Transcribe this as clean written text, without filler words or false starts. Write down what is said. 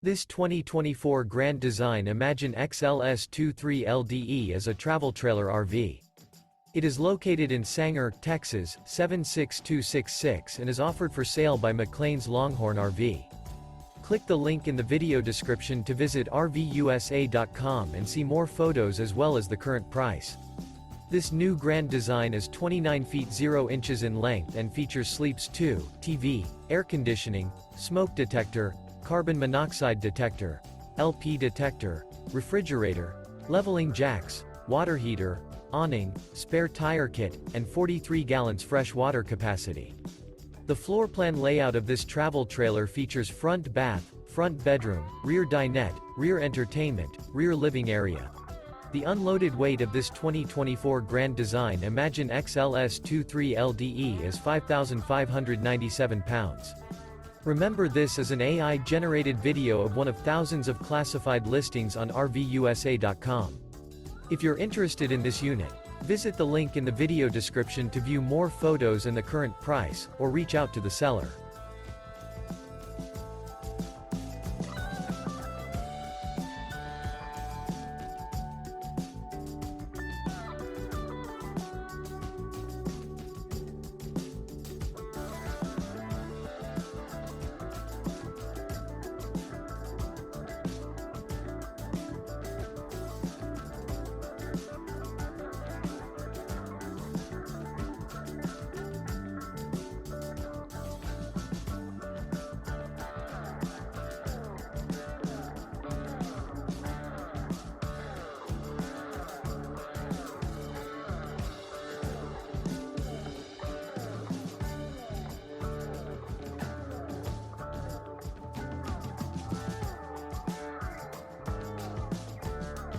This 2024 Grand Design Imagine XLS 23LDE is a travel trailer RV. It is located in Sanger, Texas, 76266 and is offered for sale by McClain's Longhorn RV. Click the link in the video description to visit RVUSA.com and see more photos as well as the current price. This new Grand Design is 29 feet 0 inches in length and features Sleeps 2, TV, air conditioning, smoke detector, carbon monoxide detector, LP detector, refrigerator, leveling jacks, water heater, awning, spare tire kit, and 43 gallons fresh water capacity. The floor plan layout of this travel trailer features front bath, front bedroom, rear dinette, rear entertainment, rear living area. The unloaded weight of this 2024 Grand Design Imagine XLS 23LDE is 5,597 pounds. Remember, this is an AI-generated video of one of thousands of classified listings on RVUSA.com. If you're interested in this unit, visit the link in the video description to view more photos and the current price, or reach out to the seller.